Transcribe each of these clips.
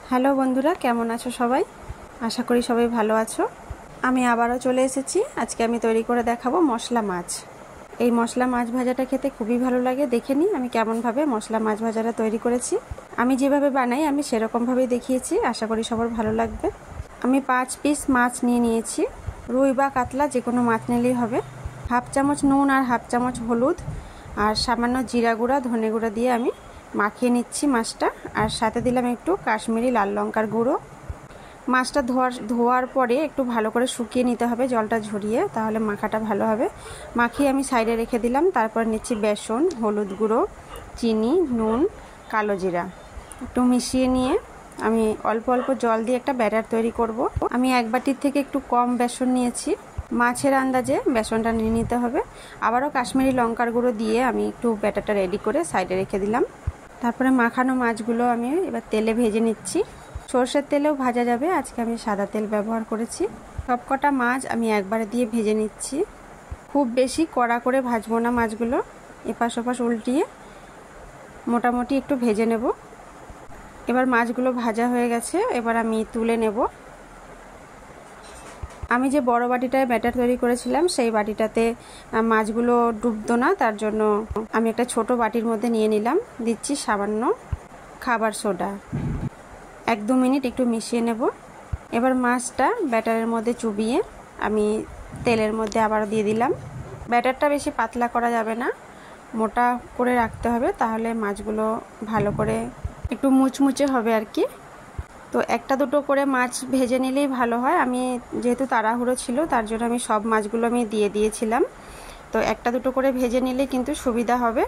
Hello বন্ধুরা, কেমন আছো সবাই? আশা করি সবাই ভালো আছো। আমি আবারও চলে এসেছি। আজকে আমি তৈরি করে দেখাবো মশলা মাছ। এই মশলা মাছ ভাজাটা খেতে খুবই ভালো লাগে। দেখে নিই আমি কেমনভাবে মশলা মাছ ভাজাটা তৈরি করেছি। আমি যেভাবে বানাই আমি সেরকমভাবেই দেখিয়েছি। আশা করি সবার ভালো লাগবে। আমি 5 পিস মাছ নিয়ে নিয়েছি। রুই বা কাতলা যে কোনো মাছ নিলেই হবে। হাফ চামচ নুন আর হাফ চামচ হলুদ আর সামান্য জিরা গুঁড়া ধনে গুঁড়া দিয়ে আমি মাখিয়ে নিচ্ছি মাছটা। আর সাথে দিলাম একটু কাশ্মীরি লাল লঙ্কার গুঁড়ো। মাছটা ধোয়ার পরে একটু ভালো করে শুকিয়ে নিতে হবে, জলটা ঝরিয়ে, তাহলে মাখাটা ভালো হবে। মাখিয়ে আমি সাইডে রেখে দিলাম। তারপর নিচ্ছি বেসন, হলুদ গুঁড়ো, চিনি, নুন, কালো জিরা একটু মিশিয়ে নিয়ে আমি অল্প অল্প জল দিয়ে একটা ব্যাটার তৈরি করব। আমি এক বাটির থেকে একটু কম বেসন নিয়েছি। মাছের আন্দাজে বেসনটা নিয়ে নিতে হবে। আবারও কাশ্মীরি লঙ্কার গুঁড়ো দিয়ে আমি একটু ব্যাটারটা রেডি করে সাইডে রেখে দিলাম। তারপরে মাখানো মাছগুলো আমি এবার তেলে ভেজে নিচ্ছি। সর্ষের তেলেও ভাজা যাবে, আজকে আমি সাদা তেল ব্যবহার করেছি। সবকটা মাছ আমি একবারে দিয়ে ভেজে নিচ্ছি। খুব বেশি কড়া করে ভাজবো না মাছগুলো, এপাশ ওপাশ উল্টিয়ে মোটামুটি একটু ভেজে নেব। এবার মাছগুলো ভাজা হয়ে গেছে, এবার আমি তুলে নেব। আমি যে বড় বাটিটায় ব্যাটার তৈরি করেছিলাম সেই বাটিটাতে মাছগুলো ডুবতো না, তার জন্য আমি একটা ছোট বাটির মধ্যে নিয়ে নিলাম। দিচ্ছি সামান্য খাবার সোডা। 1-2 মিনিট একটু মিশিয়ে নেব। এবার মাছটা ব্যাটারের মধ্যে চুবিয়ে আমি তেলের মধ্যে আবার দিয়ে দিলাম। ব্যাটারটা বেশি পাতলা করা যাবে না, মোটা করে রাখতে হবে, তাহলে মাছগুলো ভালো করে একটু মুচমুচে হবে আর কি। তো একটা দুটো করে মাছ ভেজে নিলেই ভালো হয়। আমি যেহেতু তাড়াহুড়ো ছিল তার জন্য আমি সব মাছগুলো আমি দিয়ে দিয়েছিলাম। তো একটা দুটো করে ভেজে নিলে কিন্তু সুবিধা হবে,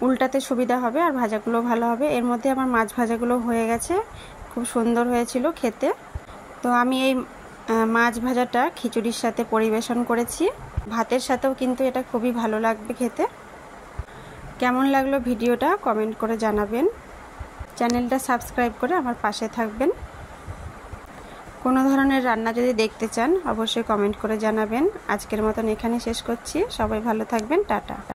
উল্টাতে সুবিধা হবে আর ভাজাগুলো ভালো হবে। এর মধ্যে আমার মাছ ভাজাগুলো হয়ে গেছে, খুব সুন্দর হয়েছিল খেতে। তো আমি এই মাছ ভাজাটা খিচুড়ির সাথে পরিবেশন করেছি। ভাতের সাথেও কিন্তু এটা খুবই ভালো লাগবে খেতে। কেমন লাগলো ভিডিওটা কমেন্ট করে জানাবেন। চ্যানেলটা সাবস্ক্রাইব করে আমার পাশে থাকবেন। কোনো ধরনের রান্না যদি দেখতে চান অবশ্যই কমেন্ট করে জানাবেন। আজকের মতন এখানে শেষ করছি। সবাই ভালো থাকবেন। টাটা।